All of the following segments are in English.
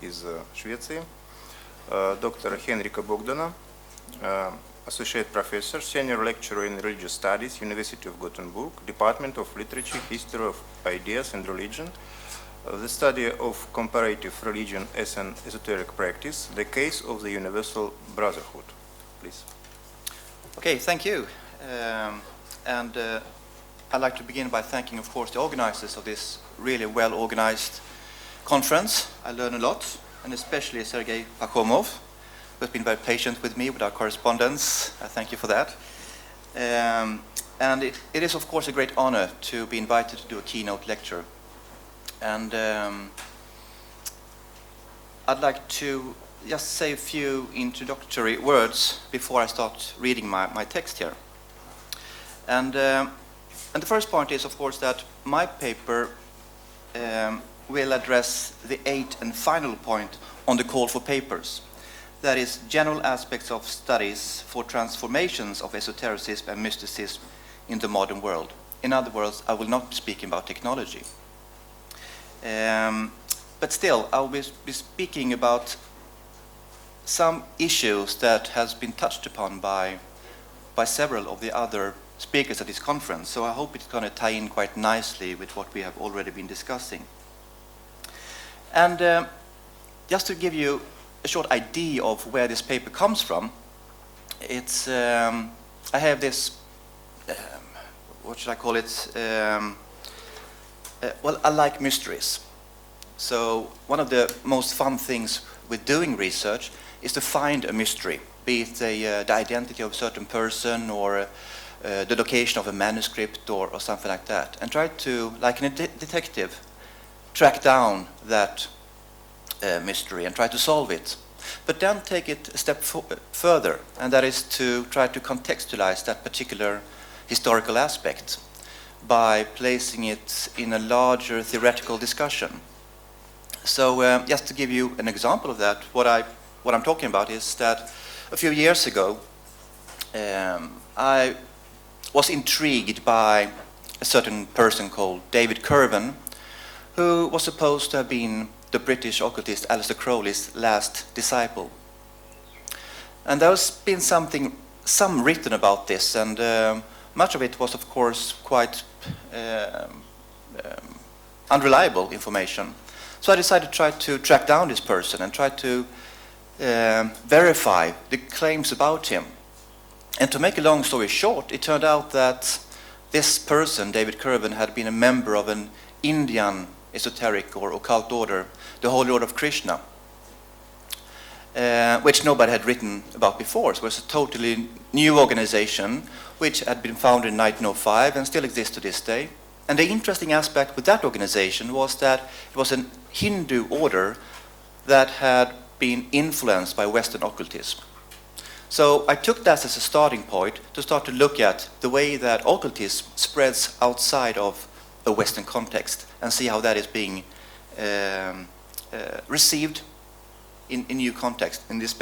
из Швеции, доктора Henrika Bogdana, Associate Professor, Senior Lecturer in Religious Studies, University of Gothenburg, Department of Literature, History of Ideas and Religion, the study of comparative religion as an esoteric practice, the case of the Universal Brotherhood. Please. Okay, thank you. I'd like to begin by thanking, of course, the organizers of this really well-organized conference. I learned a lot, and especially Sergei Pakhomov, who has been very patient with me with our correspondence. I thank you for that. And it is, of course, a great honor to be invited to do a keynote lecture. And I'd like to just say a few introductory words before I start reading my text here. And the first point is, of course, that my paper will address the 8th and final point on the call for papers. That is, general aspects of studies for transformations of esotericism and mysticism in the modern world. In other words, I will not be speaking about technology. But still, I will be speaking about some issues that has been touched upon by several of the other speakers at this conference. So I hope it's going to tie in quite nicely with what we have already been discussing. And just to give you a short idea of where this paper comes from, it's I have this what should I call it? Well, I like mysteries. So one of the most fun things with doing research is to find a mystery, be it the identity of a certain person or the location of a manuscript or something like that, and try to, like a detective, track down that mystery and try to solve it. But then take it a step further, and that is to try to contextualize that particular historical aspect by placing it in a larger theoretical discussion. So just to give you an example of that, what I'm talking about is that a few years ago I was intrigued by a certain person called David Kervin, who was supposed to have been the British occultist Aleister Crowley's last disciple. And there's been some written about this, and much of it was, of course, quite unreliable information. So I decided to try to track down this person and try to verify the claims about him. And to make a long story short, it turned out that this person, David Kervin, had been a member of an Indian esoteric or occult order, the Holy Order of Krishna, which nobody had written about before. So it was a totally new organization which had been founded in 1905 and still exists to this day. And the interesting aspect with that organization was that it was a Hindu order that had been influenced by Western occultism. So I took that as a starting point to start to look at the way that occultism spreads outside of a Western context and see how that is being received in new context, in this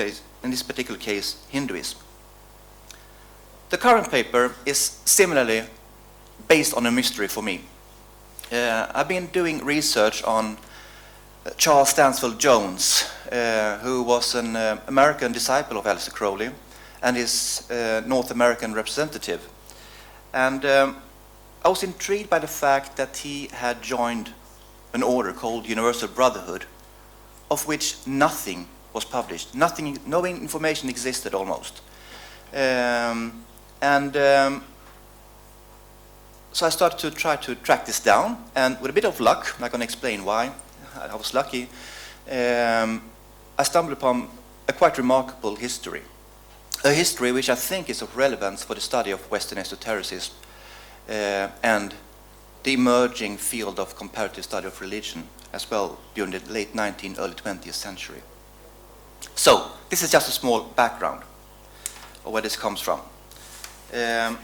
particular case, Hinduism. The current paper is similarly based on a mystery for me. I've been doing research on Charles Stansfield Jones, who was an American disciple of Aleister Crowley and his North American representative. And I was intrigued by the fact that he had joined an order called Universal Brotherhood, of which nothing was published. No information existed almost. So I started to try to track this down, and with a bit of luck, I'm not going to explain why, I was lucky, I stumbled upon a quite remarkable history. A history which I think is of relevance for the study of Western esotericism and the emerging field of comparative study of religion as well during the late 19th, early 20th century. So, this is just a small background of where this comes from.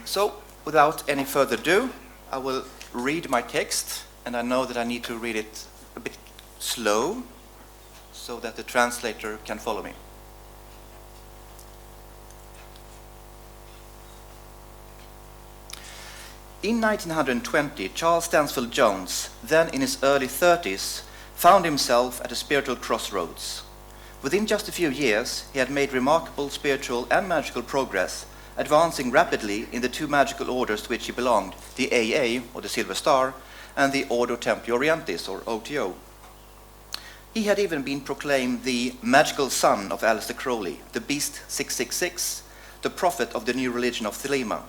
So, without any further ado, I will read my text, and I know that I need to read it a bit slow so that the translator can follow me. In 1920, Charles Stansfield Jones, then in his early 30s, found himself at a spiritual crossroads. Within just a few years, he had made remarkable spiritual and magical progress, advancing rapidly in the two magical orders to which he belonged, the AA, or the Silver Star, and the Ordo Templi Orientis, or OTO. He had even been proclaimed the magical son of Aleister Crowley, the Beast 666, the prophet of the new religion of Thelema.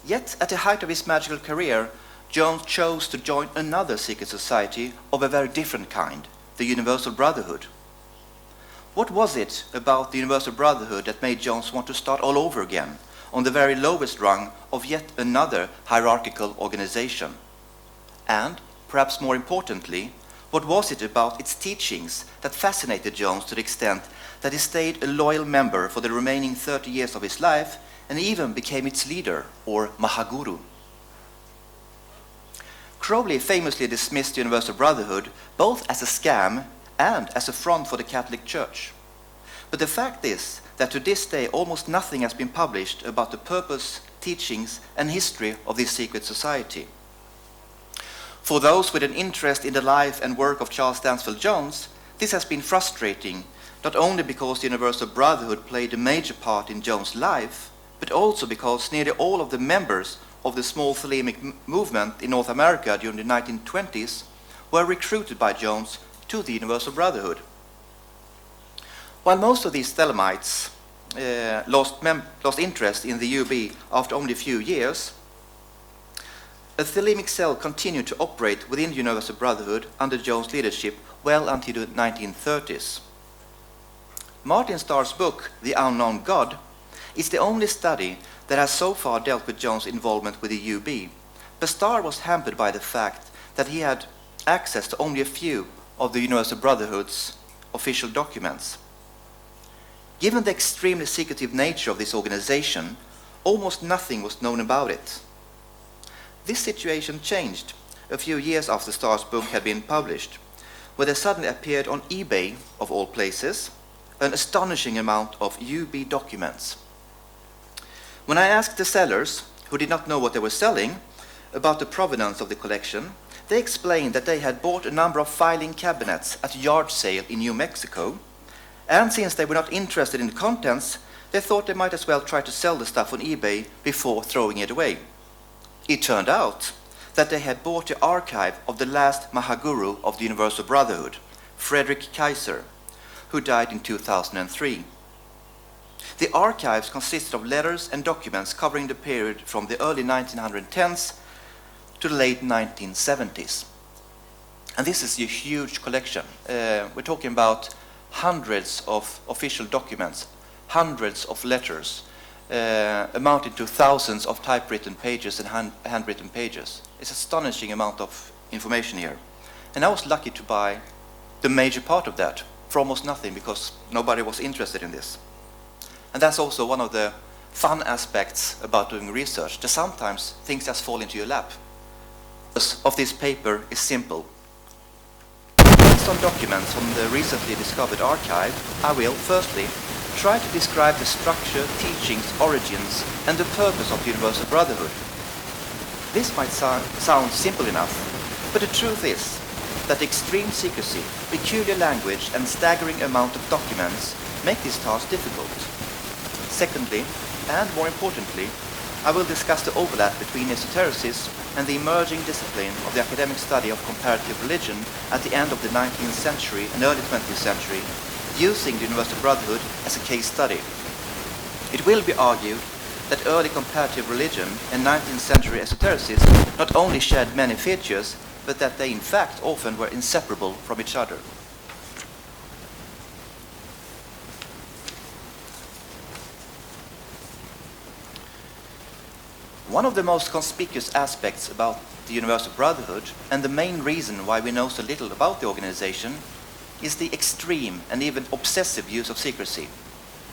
Yet, at the height of his magical career, Jones chose to join another secret society of a very different kind, the Universal Brotherhood. What was it about the Universal Brotherhood that made Jones want to start all over again, on the very lowest rung of yet another hierarchical organization? And, perhaps more importantly, what was it about its teachings that fascinated Jones to the extent that he stayed a loyal member for the remaining 30 years of his life and even became its leader, or Mahaguru? Crowley famously dismissed the Universal Brotherhood both as a scam and as a front for the Catholic Church. But the fact is that to this day almost nothing has been published about the purpose, teachings, and history of this secret society. For those with an interest in the life and work of Charles Stansfield Jones, this has been frustrating, not only because the Universal Brotherhood played a major part in Jones' life, but also because nearly all of the members of the small Thelemic movement in North America during the 1920s were recruited by Jones to the Universal Brotherhood. While most of these Thelemites lost interest in the UB after only a few years, a Thelemic cell continued to operate within the Universal Brotherhood under Jones' leadership well until the 1930s. Martin Starr's book, The Unknown God, is the only study that has so far dealt with Jones' involvement with the UB, but Starr was hampered by the fact that he had access to only a few of the Universal Brotherhood's official documents. Given the extremely secretive nature of this organization, almost nothing was known about it. This situation changed a few years after Starr's book had been published, where there suddenly appeared on eBay, of all places, an astonishing amount of UB documents. When I asked the sellers, who did not know what they were selling, about the provenance of the collection, they explained that they had bought a number of filing cabinets at a yard sale in New Mexico, and since they were not interested in the contents, they thought they might as well try to sell the stuff on eBay before throwing it away. It turned out that they had bought the archive of the last Mahaguru of the Universal Brotherhood, Frederick Kaiser, who died in 2003. The archives consisted of letters and documents covering the period from the early 1910s to the late 1970s. And this is a huge collection. We're talking about hundreds of official documents, hundreds of letters, amounting to thousands of typewritten pages and handwritten pages. It's an astonishing amount of information here. And I was lucky to buy the major part of that for almost nothing because nobody was interested in this. And that's also one of the fun aspects about doing research, that sometimes things just fall into your lap. The purpose of this paper is simple. Based on documents from the recently discovered archive, I will, firstly, try to describe the structure, teachings, origins, and the purpose of the Universal Brotherhood. This might sound simple enough, but the truth is that extreme secrecy, peculiar language, and staggering amount of documents make this task difficult. Secondly, and more importantly, I will discuss the overlap between esotericism and the emerging discipline of the academic study of comparative religion at the end of the 19th century and early 20th century, using the Universal Brotherhood as a case study. It will be argued that early comparative religion and 19th century esotericism not only shared many features, but that they in fact often were inseparable from each other. One of the most conspicuous aspects about the Universal Brotherhood, and the main reason why we know so little about the organization, is the extreme and even obsessive use of secrecy.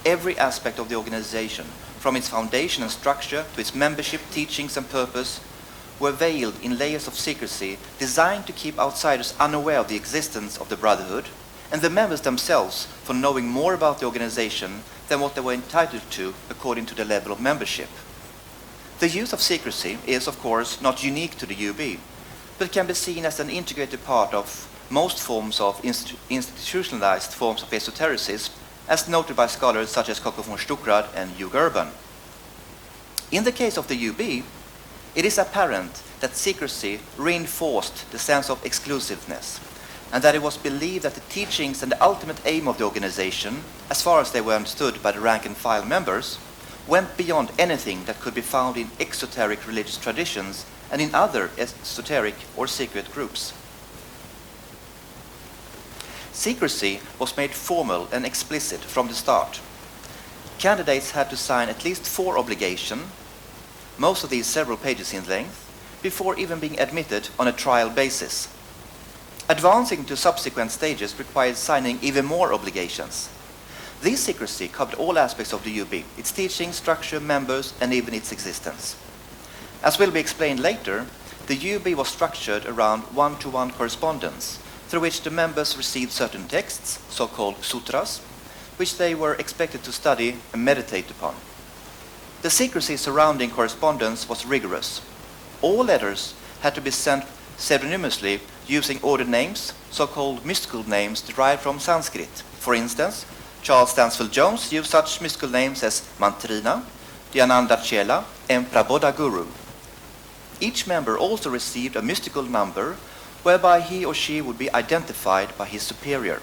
Every aspect of the organization, from its foundation and structure to its membership, teachings, and purpose, were veiled in layers of secrecy designed to keep outsiders unaware of the existence of the Brotherhood, and the members themselves from knowing more about the organization than what they were entitled to according to the level of membership. The use of secrecy is, of course, not unique to the UB, but can be seen as an integrated part of most forms of institutionalized forms of esotericism, as noted by scholars such as Coco von Stuckrad and Hugh Gerben. In the case of the UB, it is apparent that secrecy reinforced the sense of exclusiveness, and that it was believed that the teachings and the ultimate aim of the organization, as far as they were understood by the rank-and-file members, went beyond anything that could be found in exoteric religious traditions and in other esoteric or secret groups. Secrecy was made formal and explicit from the start. Candidates had to sign at least 4 obligations, most of these several pages in length, before even being admitted on a trial basis. Advancing to subsequent stages required signing even more obligations. This secrecy covered all aspects of the UB, its teaching, structure, members, and even its existence. As will be explained later, the UB was structured around one-to-one correspondence, through which the members received certain texts, so-called sutras, which they were expected to study and meditate upon. The secrecy surrounding correspondence was rigorous. All letters had to be sent pseudonymously using ordered names, so-called mystical names derived from Sanskrit. For instance, Charles Stansfield Jones used such mystical names as Mantrina, Dhyananda Chela, and Prabodha Guru. Each member also received a mystical number whereby he or she would be identified by his superior.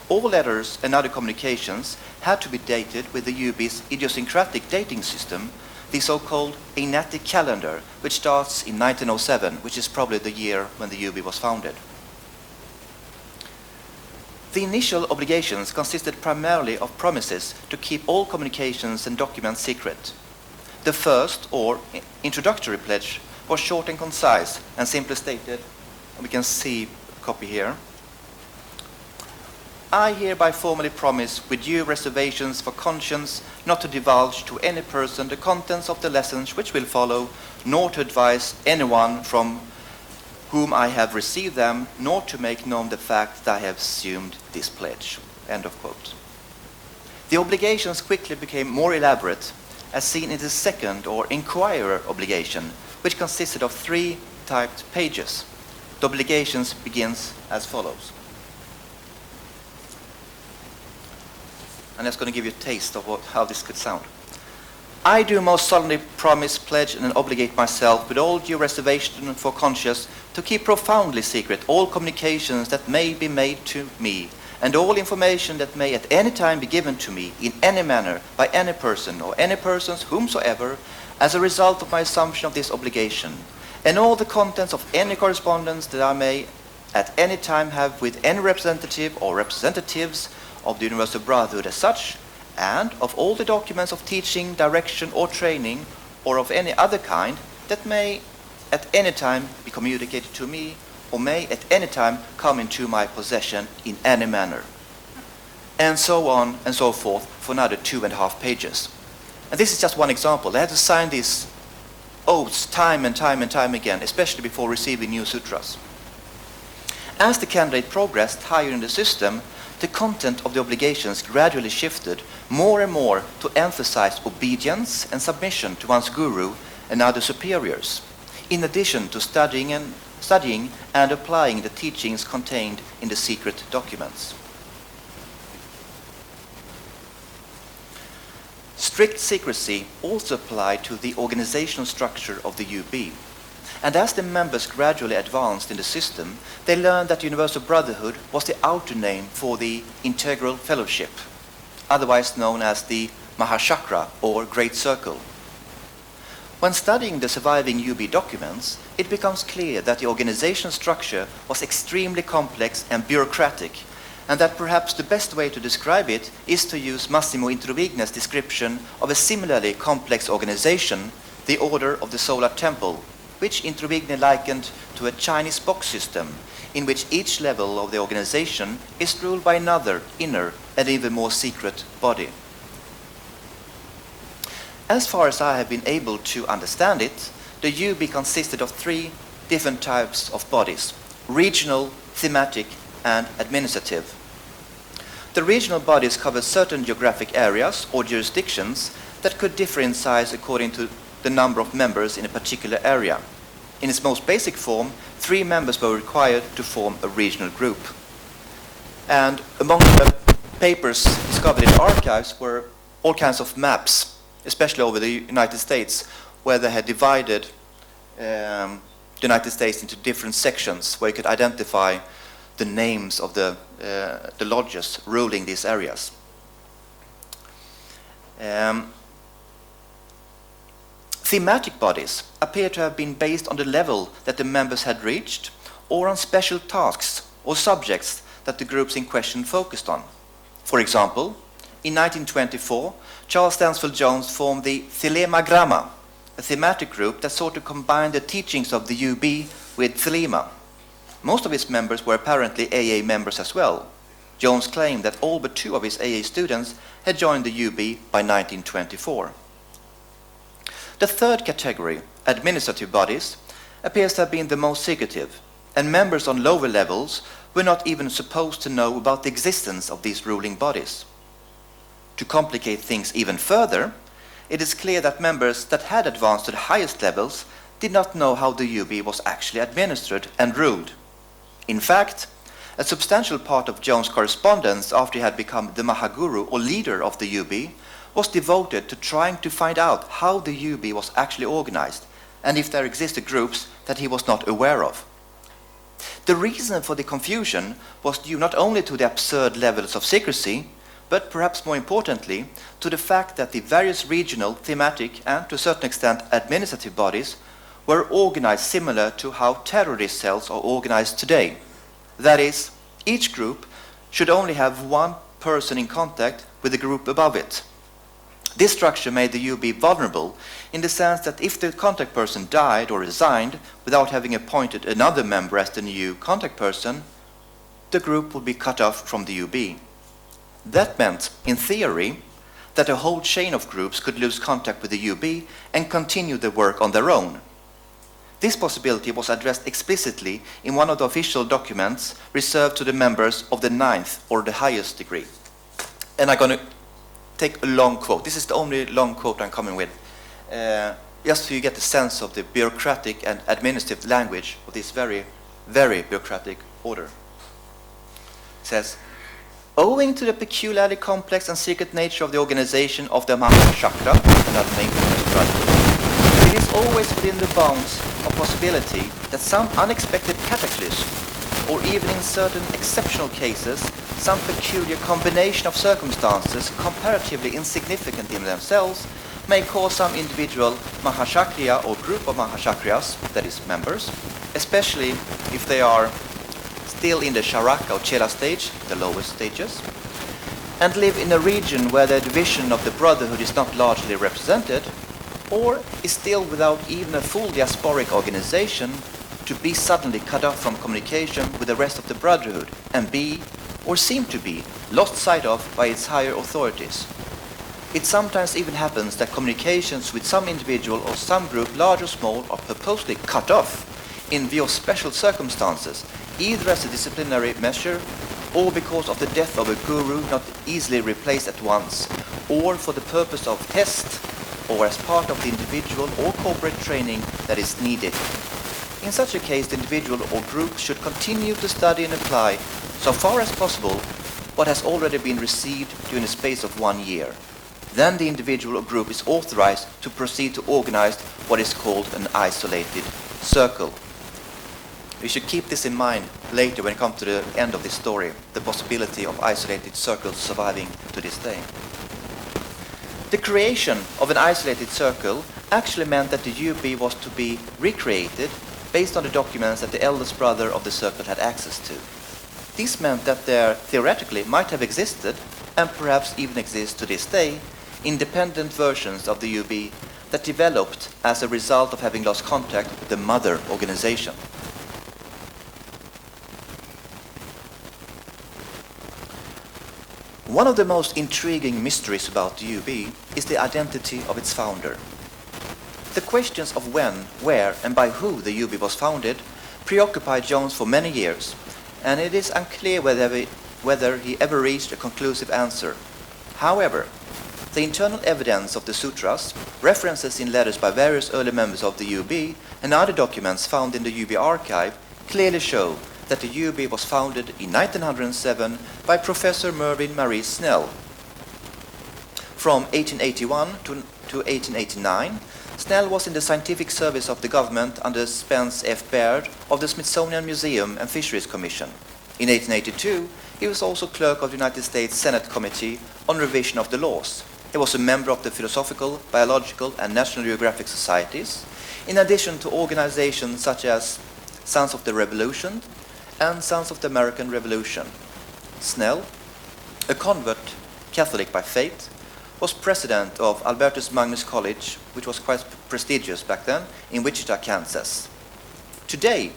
All letters and other communications had to be dated with the UB's idiosyncratic dating system, the so-called Aenatic calendar, which starts in 1907, which is probably the year when the UB was founded. The initial obligations consisted primarily of promises to keep all communications and documents secret. The first, or introductory pledge, was short and concise and simply stated, and we can see a copy here. I hereby formally promise, with due reservations for conscience, not to divulge to any person the contents of the lessons which will follow, nor to advise anyone from whom I have received them, nor to make known the fact that I have assumed this pledge. End of quote. The obligations quickly became more elaborate, as seen in the second, or inquirer obligation, which consisted of 3 typed pages. The obligations begins as follows. And that's going to give you a taste of how this could sound. I do most solemnly promise, pledge, and obligate myself with all due reservation for conscience to keep profoundly secret all communications that may be made to me, and all information that may at any time be given to me in any manner by any person or any persons whomsoever as a result of my assumption of this obligation, and all the contents of any correspondence that I may at any time have with any representative or representatives of the Universal Brotherhood as such, and of all the documents of teaching, direction, or training, or of any other kind that may at any time be communicated to me, or may at any time come into my possession in any manner. And so on and so forth for another 2.5 pages. And this is just one example. They had to sign these oaths time and time and time again, especially before receiving new sutras. As the candidate progressed higher in the system, the content of the obligations gradually shifted more and more to emphasize obedience and submission to one's guru and other superiors, in addition to studying and applying the teachings contained in the secret documents. Strict secrecy also applied to the organizational structure of the UB. And as the members gradually advanced in the system, they learned that Universal Brotherhood was the outer name for the Integral Fellowship, otherwise known as the Mahachakra, or Great Circle. When studying the surviving UB documents, it becomes clear that the organizational structure was extremely complex and bureaucratic, and that perhaps the best way to describe it is to use Massimo Introvigne's description of a similarly complex organization, the Order of the Solar Temple, which Introvigne likened to a Chinese box system, in which each level of the organization is ruled by another, inner, and even more secret body. As far as I have been able to understand it, the UB consisted of 3 different types of bodies: regional, thematic, and administrative. The regional bodies covered certain geographic areas or jurisdictions that could differ in size according to the number of members in a particular area. In its most basic form, 3 members were required to form a regional group. And among the papers discovered in archives were all kinds of maps, especially over the United States, where they had divided the United States into different sections, where you could identify the names of the lodges ruling these areas. Thematic bodies appear to have been based on the level that the members had reached, or on special tasks or subjects that the groups in question focused on. For example, in 1924, Charles Stansfield Jones formed the Thelema Gramma, a thematic group that sought to combine the teachings of the UB with Thelema. Most of its members were apparently AA members as well. Jones claimed that all but 2 of his AA students had joined the UB by 1924. The third category, administrative bodies, appears to have been the most secretive, and members on lower levels were not even supposed to know about the existence of these ruling bodies. To complicate things even further, it is clear that members that had advanced to the highest levels did not know how the UB was actually administered and ruled. In fact, a substantial part of Jones' correspondence after he had become the Mahaguru or leader of the UB was devoted to trying to find out how the UB was actually organized and if there existed groups that he was not aware of. The reason for the confusion was due not only to the absurd levels of secrecy, but perhaps more importantly, to the fact that the various regional, thematic, and to a certain extent administrative bodies were organized similar to how terrorist cells are organized today. That is, each group should only have 1 person in contact with the group above it. This structure made the UB vulnerable in the sense that if the contact person died or resigned without having appointed another member as the new contact person, the group would be cut off from the UB. That meant, in theory, that a whole chain of groups could lose contact with the UB and continue their work on their own. This possibility was addressed explicitly in one of the official documents reserved to the members of the 9th or the highest degree. And I'm going to take a long quote. This is the only long quote I'm coming with, just so you get the sense of the bureaucratic and administrative language of this very, very bureaucratic order. It says, owing to the peculiarly complex and secret nature of the organization of the Mahachakra, another name for the Brotherhood, it is always within the bounds of possibility that some unexpected cataclysm, or even in certain exceptional cases, some peculiar combination of circumstances comparatively insignificant in themselves, may cause some individual Mahachakriya or group of Mahachakriyas, that is members, especially if they are still in the Charaka or Chela stage, the lowest stages, and live in a region where the division of the Brotherhood is not largely represented, or is still without even a full diasporic organization, to be suddenly cut off from communication with the rest of the Brotherhood and be, or seem to be, lost sight of by its higher authorities. It sometimes even happens that communications with some individual or some group, large or small, are purposely cut off in view of special circumstances, either as a disciplinary measure or because of the death of a guru not easily replaced at once, or for the purpose of test or as part of the individual or corporate training that is needed. In such a case, the individual or group should continue to study and apply, so far as possible, what has already been received during the space of 1 year. Then the individual or group is authorized to proceed to organize what is called an isolated circle. We should keep this in mind later when it comes to the end of this story, the possibility of isolated circles surviving to this day. The creation of an isolated circle actually meant that the UB was to be recreated based on the documents that the eldest brother of the circle had access to. This meant that there theoretically might have existed, and perhaps even exist to this day, independent versions of the UB that developed as a result of having lost contact with the mother organization. One of the most intriguing mysteries about the UB is the identity of its founder. The questions of when, where, and by who the UB was founded preoccupied Jones for many years, and it is unclear whether he ever reached a conclusive answer. However, the internal evidence of the sutras, references in letters by various early members of the UB, and other documents found in the UB archive clearly show that the UB was founded in 1907 by Professor Mervyn Marie Snell. From 1881 to 1889, Snell was in the scientific service of the government under Spence F. Baird of the Smithsonian Museum and Fisheries Commission. In 1882, he was also clerk of the United States Senate Committee on Revision of the Laws. He was a member of the Philosophical, Biological, and National Geographic Societies, in addition to organizations such as Sons of the Revolution and Sons of the American Revolution. Snell, a convert Catholic by faith, was president of Albertus Magnus College, which was quite prestigious back then, in Wichita, Kansas. Today,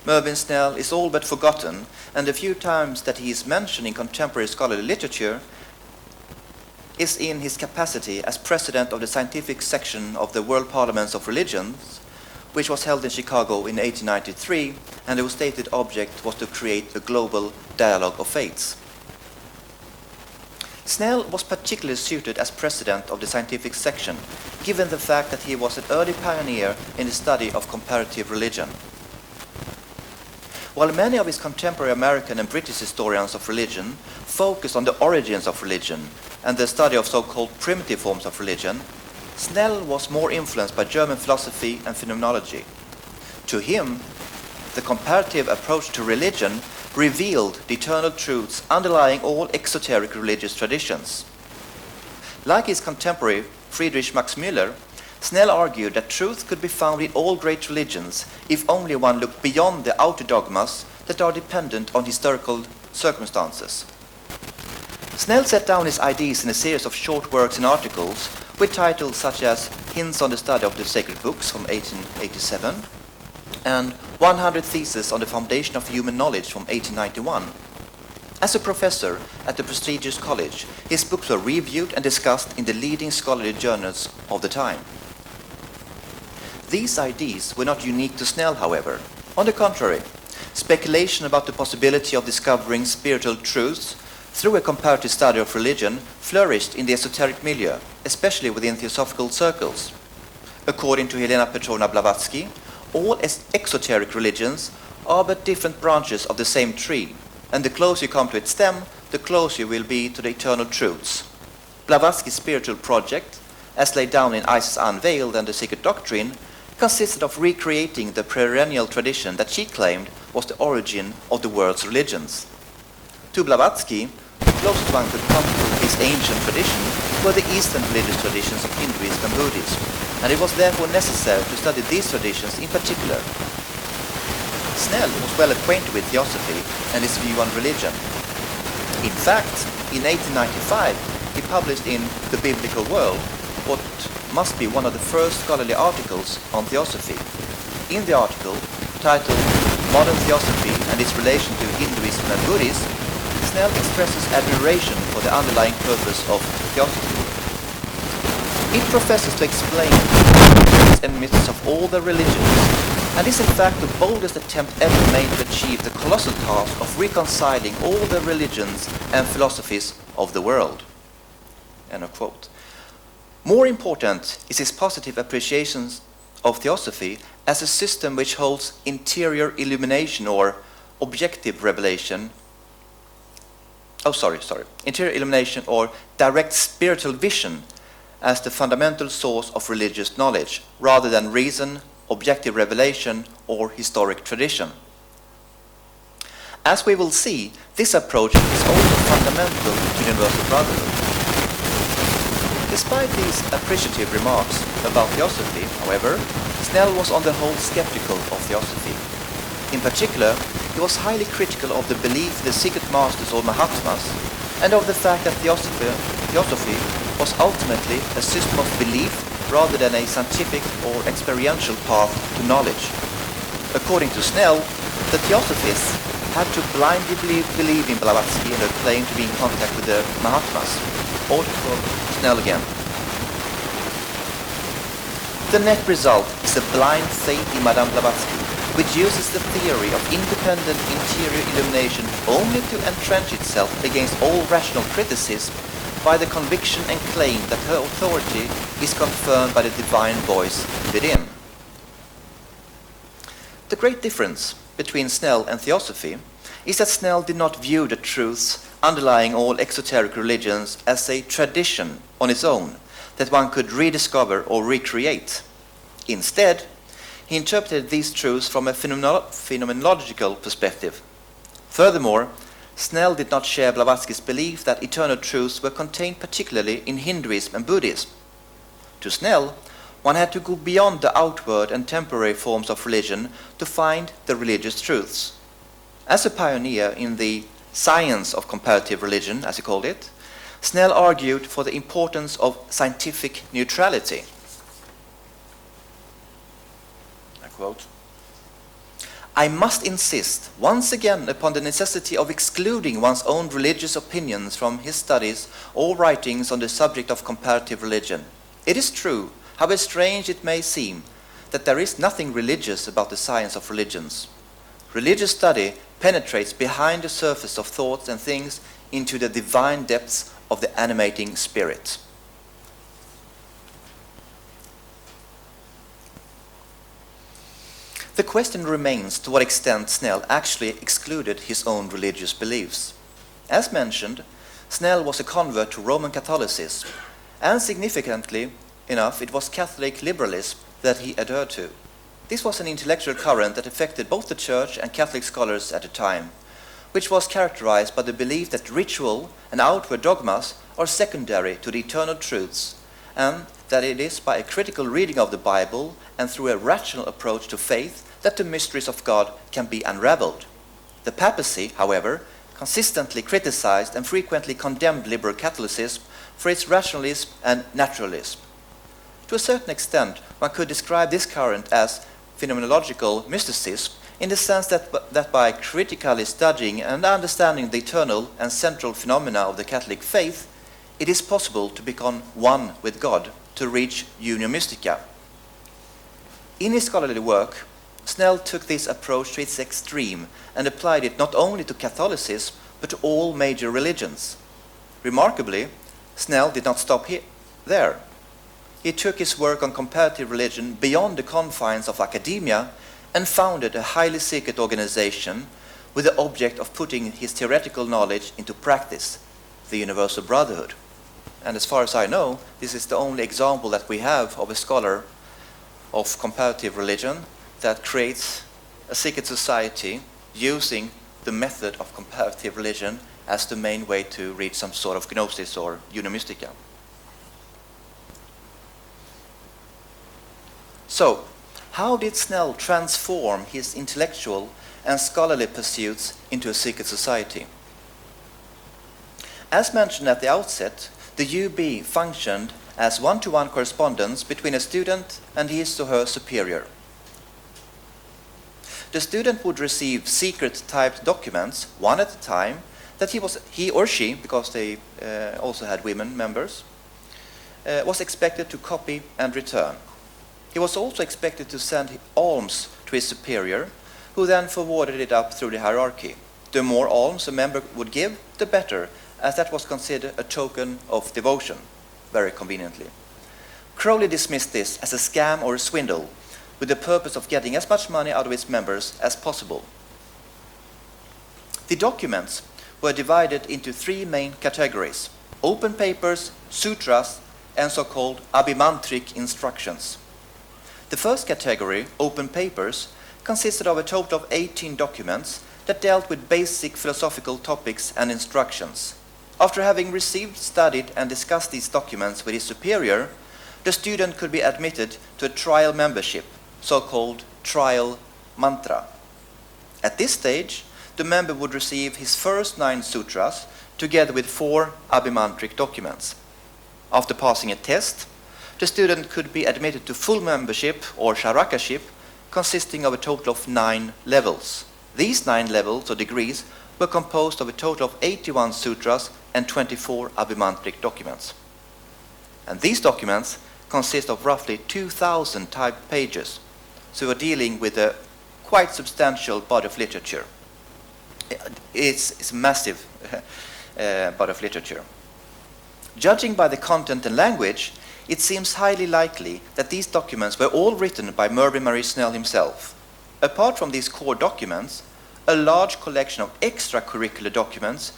Mervyn Snell is all but forgotten, and the few times that he is mentioned in contemporary scholarly literature is in his capacity as president of the scientific section of the World Parliaments of Religions, which was held in Chicago in 1893, and whose stated object was to create a global dialogue of faiths. Snell was particularly suited as president of the scientific section, given the fact that he was an early pioneer in the study of comparative religion. While many of his contemporary American and British historians of religion focus on the origins of religion and the study of so-called primitive forms of religion, Snell was more influenced by German philosophy and phenomenology. To him, the comparative approach to religion revealed the eternal truths underlying all exoteric religious traditions. Like his contemporary Friedrich Max Müller, Snell argued that truth could be found in all great religions if only one looked beyond the outer dogmas that are dependent on historical circumstances. Snell set down his ideas in a series of short works and articles with titles such as Hints on the Study of the Sacred Books from 1887 and 100 Theses on the Foundation of Human Knowledge from 1891. As a professor at the prestigious college, his books were reviewed and discussed in the leading scholarly journals of the time. These ideas were not unique to Snell, however. On the contrary, speculation about the possibility of discovering spiritual truths through a comparative study of religion flourished in the esoteric milieu, especially within theosophical circles. According to Helena Petrovna Blavatsky, all exoteric religions are but different branches of the same tree, and the closer you come to its stem, the closer you will be to the eternal truths. Blavatsky's spiritual project, as laid down in Isis Unveiled and the Secret Doctrine, consisted of recreating the perennial tradition that she claimed was the origin of the world's religions. To Blavatsky, the closest one could come to his ancient tradition were the Eastern religious traditions of Hinduism and Buddhism, and it was therefore necessary to study these traditions in particular. Snell was well acquainted with theosophy and his view on religion. In fact, in 1895, he published in The Biblical World what must be one of the first scholarly articles on theosophy. In the article, titled Modern Theosophy and its Relation to Hinduism and Buddhism, Snell expresses admiration for the underlying purpose of theosophy. It professes to explain the mysteries and myths of all the religions, and is in fact the boldest attempt ever made to achieve the colossal task of reconciling all the religions and philosophies of the world. End of quote. More important is his positive appreciations of theosophy as a system which holds interior illumination or objective revelation. Interior illumination or direct spiritual vision as the fundamental source of religious knowledge, rather than reason, objective revelation, or historic tradition. As we will see, this approach is also fundamental to Universal Brotherhood. Despite these appreciative remarks about theosophy, however, Snell was on the whole skeptical of theosophy. In particular, he was highly critical of the belief in the secret masters or Mahatmas, and of the fact that theosophy was ultimately a system of belief rather than a scientific or experiential path to knowledge. According to Snell, the theosophists had to blindly believe in Blavatsky and her claim to be in contact with the Mahatmas. Or to quote Snell again, the net result is a blind faith in Madame Blavatsky, which uses the theory of independent interior illumination only to entrench itself against all rational criticism by the conviction and claim that her authority is confirmed by the divine voice within. The great difference between Snell and Theosophy is that Snell did not view the truths underlying all exoteric religions as a tradition on its own that one could rediscover or recreate. Instead, he interpreted these truths from a phenomenological perspective. Furthermore, Snell did not share Blavatsky's belief that eternal truths were contained particularly in Hinduism and Buddhism. To Snell, one had to go beyond the outward and temporary forms of religion to find the religious truths. As a pioneer in the science of comparative religion, as he called it, Snell argued for the importance of scientific neutrality. I quote, "I must insist once again upon the necessity of excluding one's own religious opinions from his studies or writings on the subject of comparative religion. It is true, however strange it may seem, that there is nothing religious about the science of religions. Religious study penetrates behind the surface of thoughts and things into the divine depths of the animating spirit." The question remains to what extent Snell actually excluded his own religious beliefs. As mentioned, Snell was a convert to Roman Catholicism, and significantly enough, it was Catholic liberalism that he adhered to. This was an intellectual current that affected both the Church and Catholic scholars at the time, which was characterized by the belief that ritual and outward dogmas are secondary to the eternal truths, and that it is by a critical reading of the Bible and through a rational approach to faith that the mysteries of God can be unraveled. The papacy, however, consistently criticized and frequently condemned liberal Catholicism for its rationalism and naturalism. To a certain extent, one could describe this current as phenomenological mysticism, in the sense that by critically studying and understanding the eternal and central phenomena of the Catholic faith, it is possible to become one with God, to reach union mystica. In his scholarly work, Snell took this approach to its extreme and applied it not only to Catholicism, but to all major religions. Remarkably, Snell did not stop there. He took his work on comparative religion beyond the confines of academia and founded a highly secret organization with the object of putting his theoretical knowledge into practice, the Universal Brotherhood. And as far as I know, this is the only example that we have of a scholar of comparative religion that creates a secret society using the method of comparative religion as the main way to reach some sort of gnosis or union mystica. So, how did Snell transform his intellectual and scholarly pursuits into a secret society? As mentioned at the outset, the UB functioned as one-to-one correspondence between a student and his or her superior. The student would receive secret-typed documents, one at a time, that he or she, because they also had women members, was expected to copy and return. He was also expected to send alms to his superior, who then forwarded it up through the hierarchy. The more alms a member would give, the better, as that was considered a token of devotion, very conveniently. Crowley dismissed this as a scam or a swindle, with the purpose of getting as much money out of its members as possible. The documents were divided into three main categories: open papers, sutras, and so-called abhimantric instructions. The first category, open papers, consisted of a total of 18 documents that dealt with basic philosophical topics and instructions. After having received, studied, and discussed these documents with his superior, the student could be admitted to a trial membership, so-called trial mantra. At this stage, the member would receive his first 9 sutras together with 4 abhimantric documents. After passing a test, the student could be admitted to full membership or sharakaship, consisting of a total of 9 levels. These 9 levels or degrees were composed of a total of 81 sutras and 24 abhimantric documents. And these documents consist of roughly 2,000 typed pages, so we're dealing with a quite substantial body of literature. It's a massive body of literature. Judging by the content and language, it seems highly likely that these documents were all written by Mervyn Marie Snell himself. Apart from these core documents, a large collection of extracurricular documents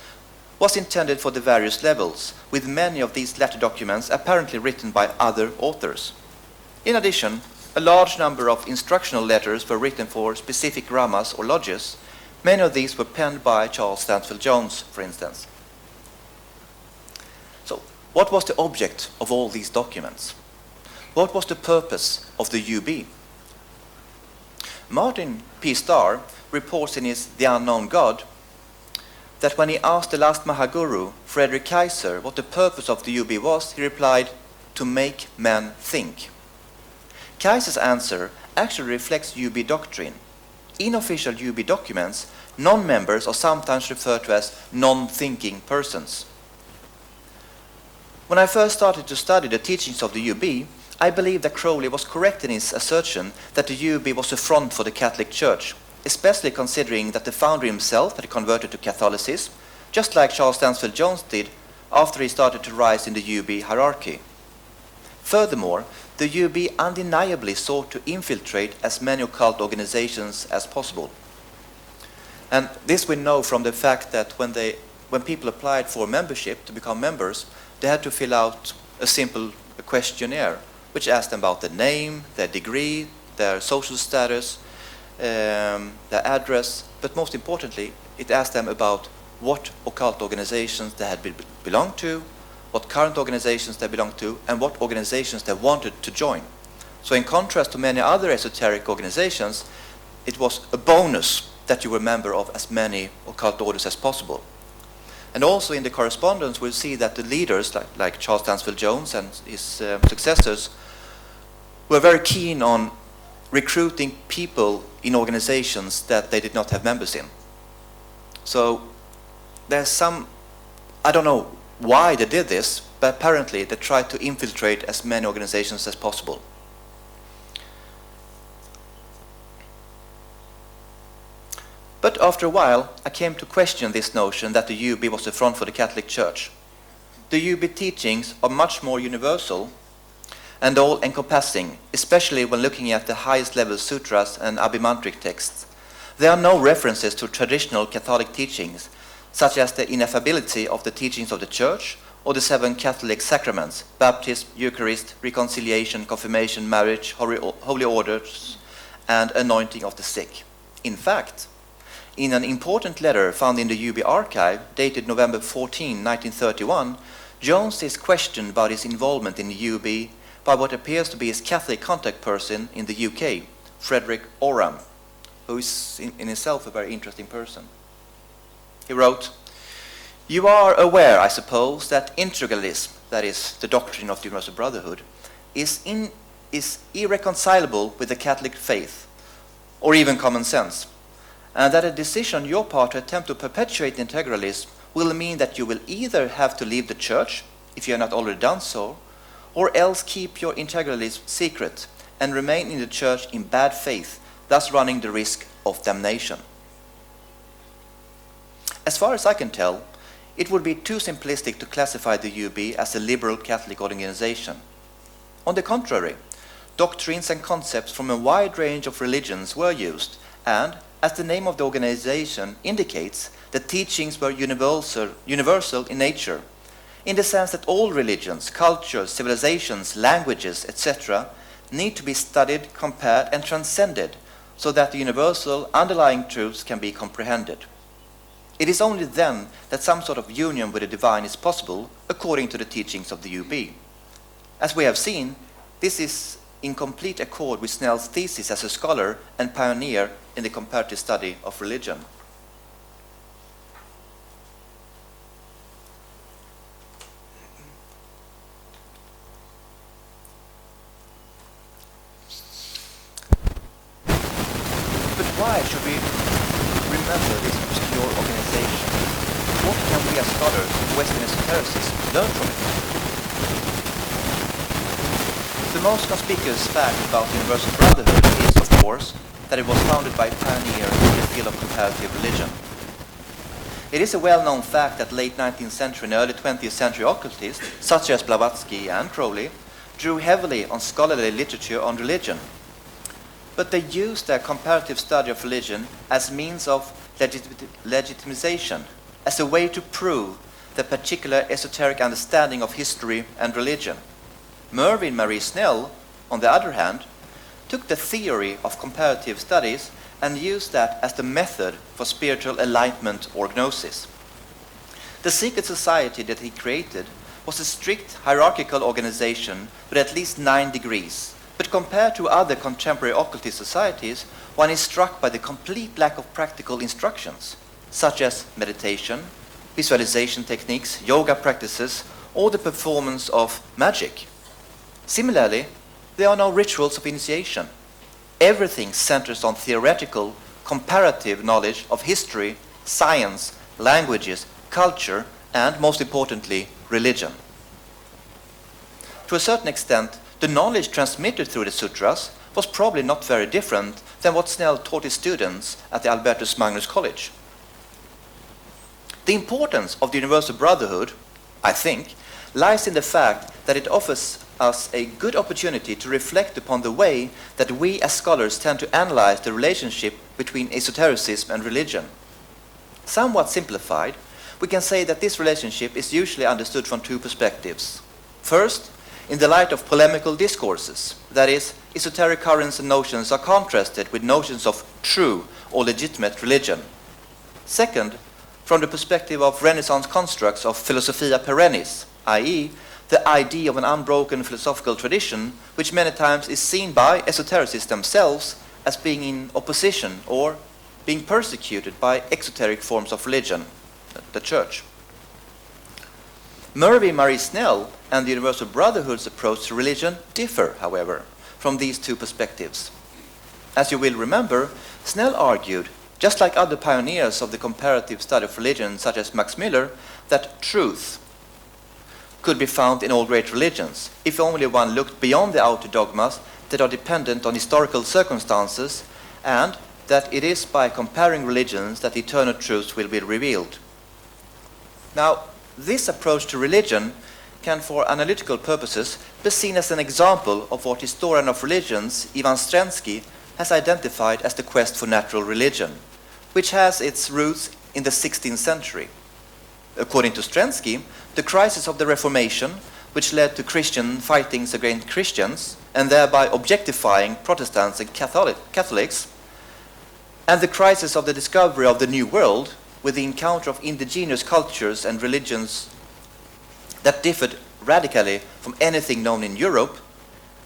was intended for the various levels, with many of these latter documents apparently written by other authors. In addition, a large number of instructional letters were written for specific ramas or lodges. Many of these were penned by Charles Stansfield Jones, for instance. So, what was the object of all these documents? What was the purpose of the UB? Martin P. Starr reports in his The Unknown God that when he asked the last Mahaguru, Frederick Kaiser, what the purpose of the UB was, he replied, "To make men think." Kaiser's answer actually reflects UB doctrine. In official UB documents, non-members are sometimes referred to as non-thinking persons. When I first started to study the teachings of the UB, I believe that Crowley was correct in his assertion that the UB was a front for the Catholic Church, especially considering that the founder himself had converted to Catholicism, just like Charles Stansfield Jones did after he started to rise in the UB hierarchy. Furthermore, the UB undeniably sought to infiltrate as many occult organizations as possible. And this we know from the fact that when people applied for membership to become members, they had to fill out a simple questionnaire, which asked them about their name, their degree, their social status, their address, but most importantly, it asked them about what occult organizations they had belonged to, what current organizations they belonged to, and what organizations they wanted to join. So in contrast to many other esoteric organizations, it was a bonus that you were a member of as many occult orders as possible. And also in the correspondence, we'll see that the leaders, like Charles Stansfield Jones and his successors, were very keen on recruiting people in organizations that they did not have members in. So there's some, I don't know why they did this, but apparently they tried to infiltrate as many organizations as possible. But after a while, I came to question this notion that the UB was a front for the Catholic Church. The UB teachings are much more universal and all-encompassing, especially when looking at the highest-level sutras and abhimantric texts. There are no references to traditional Catholic teachings, such as the ineffability of the teachings of the Church or the 7 Catholic sacraments, baptism, Eucharist, reconciliation, confirmation, marriage, holy orders, and anointing of the sick. In fact, in an important letter found in the UB archive, dated November 14, 1931, Jones is questioned about his involvement in the UB by what appears to be his Catholic contact person in the UK, Frederick Oram, who is in himself a very interesting person. He wrote, "You are aware, I suppose, that integralism, that is, the doctrine of the Universal Brotherhood, is irreconcilable with the Catholic faith, or even common sense, and that a decision on your part to attempt to perpetuate integralism will mean that you will either have to leave the Church, if you have not already done so, or else keep your integralism secret and remain in the Church in bad faith, thus running the risk of damnation." As far as I can tell, it would be too simplistic to classify the UB as a liberal Catholic organization. On the contrary, doctrines and concepts from a wide range of religions were used, and, as the name of the organization indicates, the teachings were universal in nature, in the sense that all religions, cultures, civilizations, languages, etc., need to be studied, compared, and transcended so that the universal underlying truths can be comprehended. It is only then that some sort of union with the divine is possible, according to the teachings of the UB. As we have seen, this is in complete accord with Snell's thesis as a scholar and pioneer in the comparative study of religion. But why should we remember this obscure organization? What can we as scholars of Western esotericism learn from it? The most conspicuous fact about the Universal Brotherhood is, of course, that it was founded by a pioneer in the field of comparative religion. It is a well-known fact that late 19th century and early 20th century occultists, such as Blavatsky and Crowley, drew heavily on scholarly literature on religion. But they used their comparative study of religion as means of legitimization, as a way to prove their particular esoteric understanding of history and religion. Mervyn Marie Snell, on the other hand, took the theory of comparative studies and used that as the method for spiritual enlightenment or gnosis. The secret society that he created was a strict hierarchical organization with at least 9 degrees, but compared to other contemporary occultist societies, one is struck by the complete lack of practical instructions, such as meditation, visualization techniques, yoga practices, or the performance of magic. Similarly, there are no rituals of initiation. Everything centers on theoretical, comparative knowledge of history, science, languages, culture, and, most importantly, religion. To a certain extent, the knowledge transmitted through the sutras was probably not very different than what Snell taught his students at the Albertus Magnus College. The importance of the Universal Brotherhood, I think, lies in the fact that it offers us a good opportunity to reflect upon the way that we as scholars tend to analyze the relationship between esotericism and religion. Somewhat simplified, we can say that this relationship is usually understood from 2 perspectives. First, in the light of polemical discourses, that is, esoteric currents and notions are contrasted with notions of true or legitimate religion. Second, from the perspective of Renaissance constructs of philosophia perennis, i.e., the idea of an unbroken philosophical tradition, which many times is seen by esotericists themselves as being in opposition or being persecuted by exoteric forms of religion, the church. Mervyn Marie Snell and the Universal Brotherhood's approach to religion differ, however, from these 2 perspectives. As you will remember, Snell argued, just like other pioneers of the comparative study of religion such as Max Müller, that truth could be found in all great religions, if only one looked beyond the outer dogmas that are dependent on historical circumstances, and that it is by comparing religions that eternal truths will be revealed. Now, this approach to religion can, for analytical purposes, be seen as an example of what historian of religions Ivan Strensky has identified as the quest for natural religion, which has its roots in the 16th century. According to Strensky, the crisis of the Reformation, which led to Christian fightings against Christians, and thereby objectifying Protestants and Catholics, and the crisis of the discovery of the New World, with the encounter of indigenous cultures and religions that differed radically from anything known in Europe,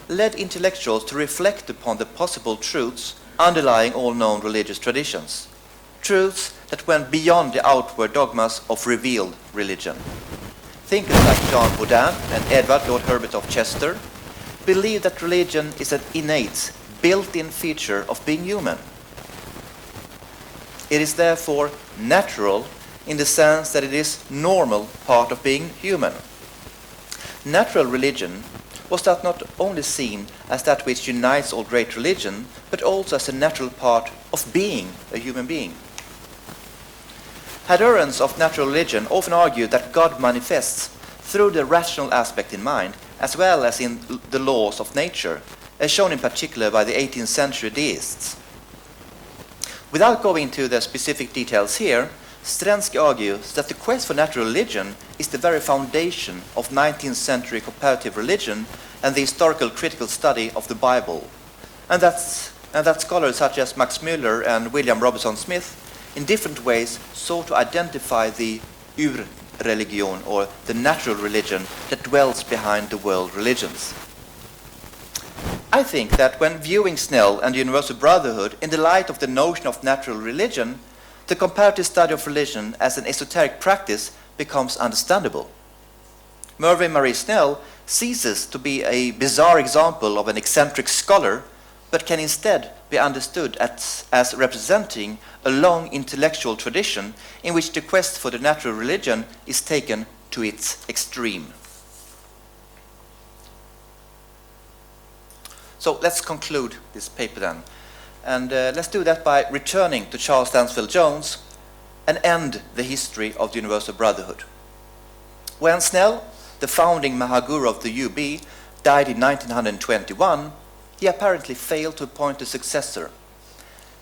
led intellectuals to reflect upon the possible truths underlying all known religious traditions, truths that went beyond the outward dogmas of revealed religion. Thinkers like Jean Bogdan and Edward Lord Herbert of Chester believe that religion is an innate, built-in feature of being human. It is therefore natural in the sense that it is normal part of being human. Natural religion was thus not only seen as that which unites all great religion, but also as a natural part of being a human being. Adherents of natural religion often argue that God manifests through the rational aspect in mind, as well as in the laws of nature, as shown in particular by the 18th century deists. Without going into the specific details here, Strensky argues that the quest for natural religion is the very foundation of 19th century comparative religion and the historical critical study of the Bible, and that scholars such as Max Müller and William Robinson Smith in different ways sought to identify the Urreligion, or the natural religion that dwells behind the world religions. I think that when viewing Snell and the Universal Brotherhood in the light of the notion of natural religion, the comparative study of religion as an esoteric practice becomes understandable. Mervyn Marie Snell ceases to be a bizarre example of an eccentric scholar, but can instead be understood as representing a long intellectual tradition in which the quest for the natural religion is taken to its extreme. So let's conclude this paper then. And let's do that by returning to Charles Stansfield Jones and end the history of the Universal Brotherhood. When Snell, the founding Mahaguru of the UB, died in 1921, he apparently failed to appoint a successor.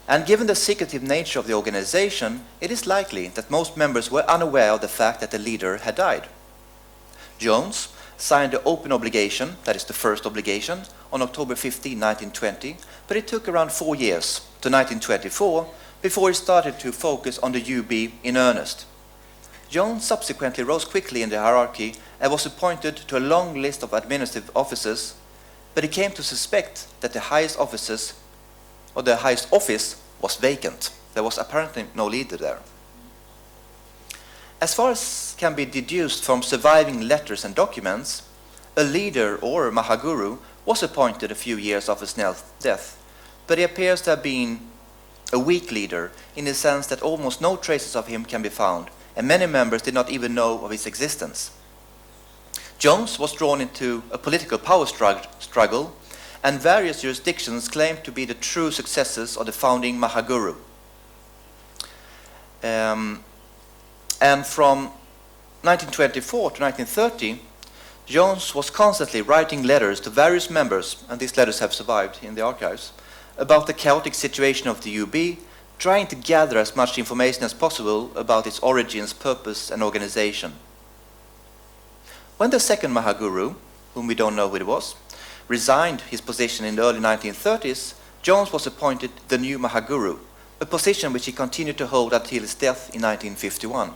And given the secretive nature of the organization, it is likely that most members were unaware of the fact that the leader had died. Jones signed the open obligation, that is the first obligation, on October 15, 1920, but it took around 4 years, to 1924, before he started to focus on the UB in earnest. Jones subsequently rose quickly in the hierarchy and was appointed to a long list of administrative offices, but he came to suspect that the highest office was vacant. There was apparently no leader there. As far as can be deduced from surviving letters and documents, a leader or Mahaguru was appointed a few years after Snell's death, but he appears to have been a weak leader in the sense that almost no traces of him can be found, and many members did not even know of his existence. Jones was drawn into a political power struggle, and various jurisdictions claimed to be the true successors of the founding Mahaguru. And from 1924 to 1930, Jones was constantly writing letters to various members, and these letters have survived in the archives, about the chaotic situation of the UB, trying to gather as much information as possible about its origins, purpose, and organization. When the second Mahaguru, whom we don't know who it was, resigned his position in the early 1930s, Jones was appointed the new Mahaguru, a position which he continued to hold until his death in 1951.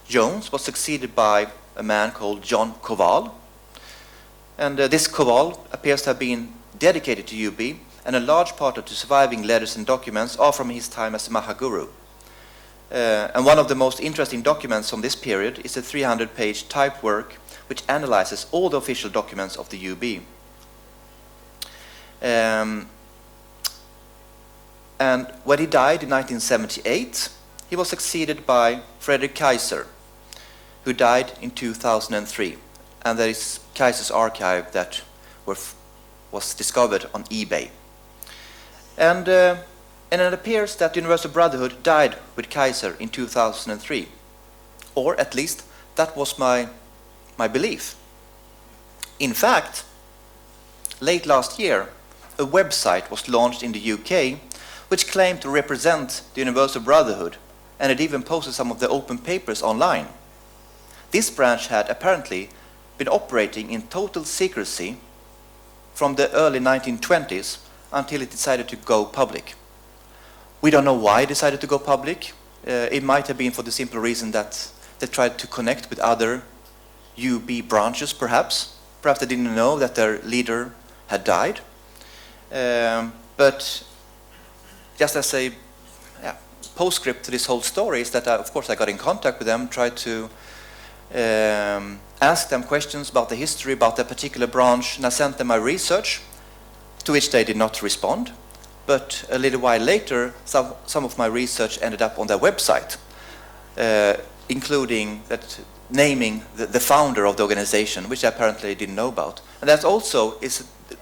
Jones was succeeded by a man called John Koval, and this Koval appears to have been dedicated to UB, and a large part of the surviving letters and documents are from his time as Mahaguru. And one of the most interesting documents from this period is a 300-page type work which analyzes all the official documents of the UB. And when he died in 1978, he was succeeded by Frederick Kaiser, who died in 2003. And there is Kaiser's archive that was discovered on eBay. And it appears that the Universal Brotherhood died with Kaiser in 2003. Or at least that was my belief. In fact, late last year, a website was launched in the UK which claimed to represent the Universal Brotherhood, and it even posted some of the open papers online. This branch had apparently been operating in total secrecy from the early 1920s until it decided to go public. We don't know why it decided to go public. It might have been for the simple reason that they tried to connect with other UB branches, perhaps. Perhaps they didn't know that their leader had died. But just as a postscript to this whole story is that, of course, I got in contact with them, tried to ask them questions about the history, about their particular branch, and I sent them my research, to which they did not respond. But a little while later, some of my research ended up on their website, including naming the founder of the organization, which I apparently didn't know about. And that also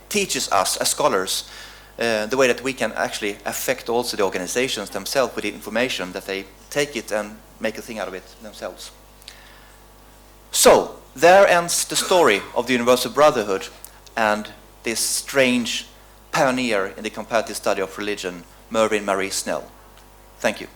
teaches us as scholars the way that we can actually affect also the organizations themselves with the information, that they take it and make a thing out of it themselves. So, there ends the story of the Universal Brotherhood and this strange pioneer in the comparative study of religion, Mervyn Marie Snell. Thank you.